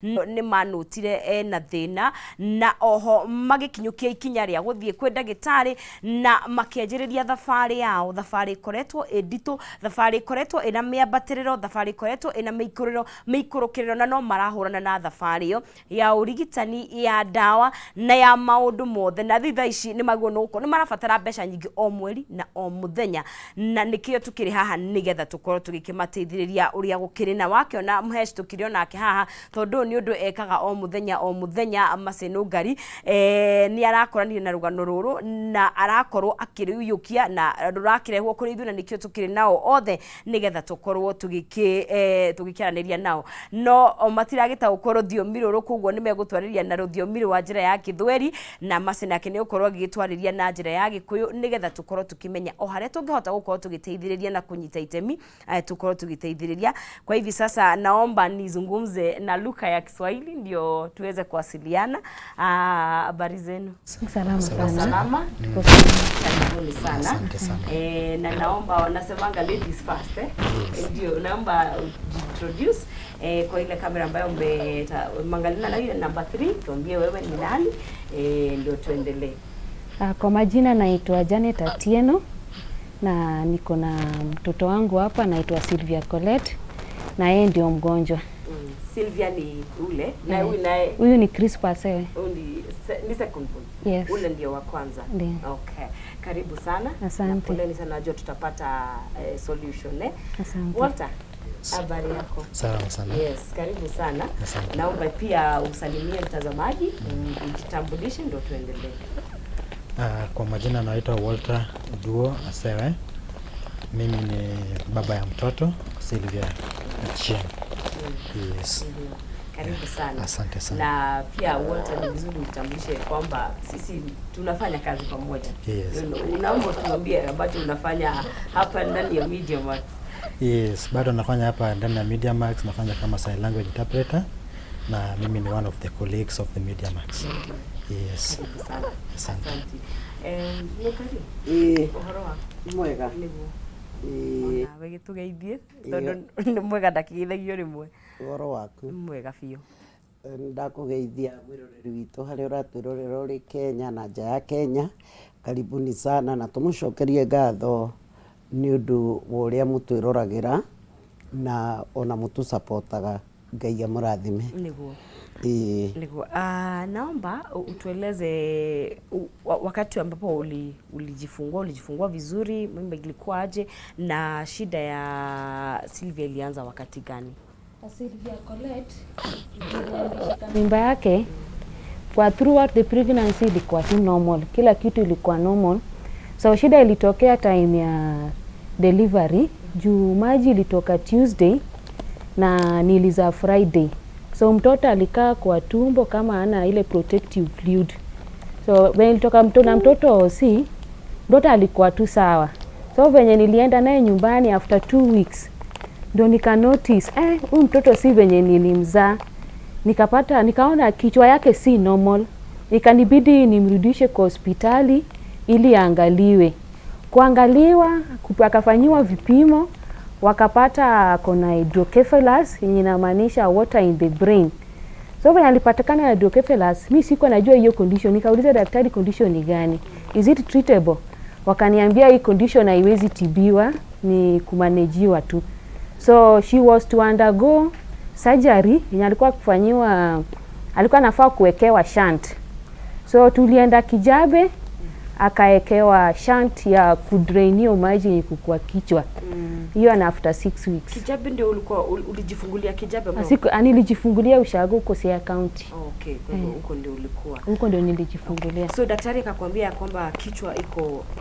ni manutire na thina na oho magikinyukia ikinya ria guthie kwe ndagitari na makianjiriria thabari yao. Thabari koretwo editu, thabari koretwo ina miambatiriro, thabari koretwo ina miikurukiriro na no marahurana na thabari yo ya urigitani ya dawa na ya maundu mothe. Na thitha ici ni maguo nuko ni marabatara mbeca nyingi o mweri na o muthenya, na nikio tukiri haha nigetha tukorwo tugikimateithiriria uria gukiri na wake na mhesh tukiri nake haha tondu ni undu ekaga o muthenya Maseno Ngari ni arakorania na rugano ruru na arakorwo akiriyukia na rurakirehwo kuri ithu na nikio tukiri nao othe nigetha tukorwo tugikiraniria nao no matiragita gukorwo thiomi ruru koguo ni megutwariria na ruthiomi wa njira ya Githweri na Maseno yake ni gukorwo agitwariria na njira ya Gikuyu nigetha tukorwo tukimenya o haria tungihota gukorwo tugiteithiriria na kunyita itemi tukorwo tugiteithiriria. Kwa hivi sasa naomba nizungumze na lugha ya Kiswahili ndio tuweze kuwasiliana. Habari zenu? Salama sana. Salama. Karibuni sana. Na naomba nasemanga ladies first ndio naomba introduce kwa ile kamera ambayo umeangalia na ile number 3 tuambie wewe ni nani ndio tuendelee. Kwa majina naitwa Janet Atieno na niko na mtoto wangu hapa naitwa Sylvia Colette na yeye ndio mgonjwa. Sylvia ni ule na huyu ni Chris Pasel. Ni second one. Yes. Ule ndio wa kwanza. Ndiyo. Okay. Karibu sana. Asante. Poleni sana, najua tutapata solution Asante. Walter, habari yako? Sawa sana. Yes, karibu sana. Asante. Naomba pia usalimie mtazamaji, ujitambulishe ndio tuendelee. Kwa majina naitwa Walter Duo Asewe. Mimi ni baba ya mtoto Sylvia Chen. Yes. Karibu sana. Asante sana. Na pia Walter, ni vizuri utambulishe kwamba sisi tunafanya kazi pamoja. Yes. Unaomba tuambie ambacho unafanya hapa ndani ya Media Max. Yes, bado nafanya hapa ndani ya Media Max, nafanya kama sign language interpreter na mimi ni one of the colleagues of the Media Max. Yes. Karibu sana. Asante. Uhoro wa mwega na wegitugeithie tondu ni mwega ndakigithagio rimwe. Uhoro waku Mwega biu. Ndakugeithia mwiroreri witu hari uratwirorera uri Kenya na nja ya Kenya. Karibuni sana na tumucokerie ngatho ni undu wa uria mutwirораgira na ona mutu supportaga. Ngai amurathime. Niguo. Niguo. Naomba utueleze wakati ambapo ulijifungua vizuri, mimba ilikuwa aje na shida ya Sylvia ilianza wakati gani? Sylvia Colette mimba yake kwa throughout the pregnancy ilikuwa tu normal. Kila kitu ilikuwa normal. So shida ilitokea time ya delivery. Juu maji ilitoka Tuesday na niliza Friday. So mtoto alikaa kwa tumbo kama ana ile protective fluid. So when ilitoka mtoto si mtoto alikuwa tu sawa. So venye nilienda naye nyumbani after 2 weeks ndio nika notice huyu mtoto si venye nilimzaa. Nikaona kichwa yake si normal. Ikanibidi nimrudishe kwa hospitali ili aangaliwe. Kuangaliwa akafanyiwa vipimo wakapata kuna hydrocephalus yenye inamaanisha water in the brain. So when alipatikana na hydrocephalus, mimi sikuwa najua hiyo condition. Nikauliza daktari, condition ni gani? Is it treatable? Wakaniambia hii condition haiwezi tibiwa, ni kumanejiwa tu. So she was to undergo surgery yenye alikuwa anafaa kuwekewa shunt. So tulienda Kijabe akaekewa shunt ya kudrainio maji yenye kukua kichwa. Hiyo na after 6 weeks. Kijabe ndio ulikuwa ulijifungulia Kijabe bro? Nilijifungulia Ushago huko Siaya County. Okay, kwa hivyo huko ndio ulikuwa. Huko ndio nilijifungulia. So daktari akakwambia kwamba kichwa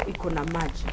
iko na maji.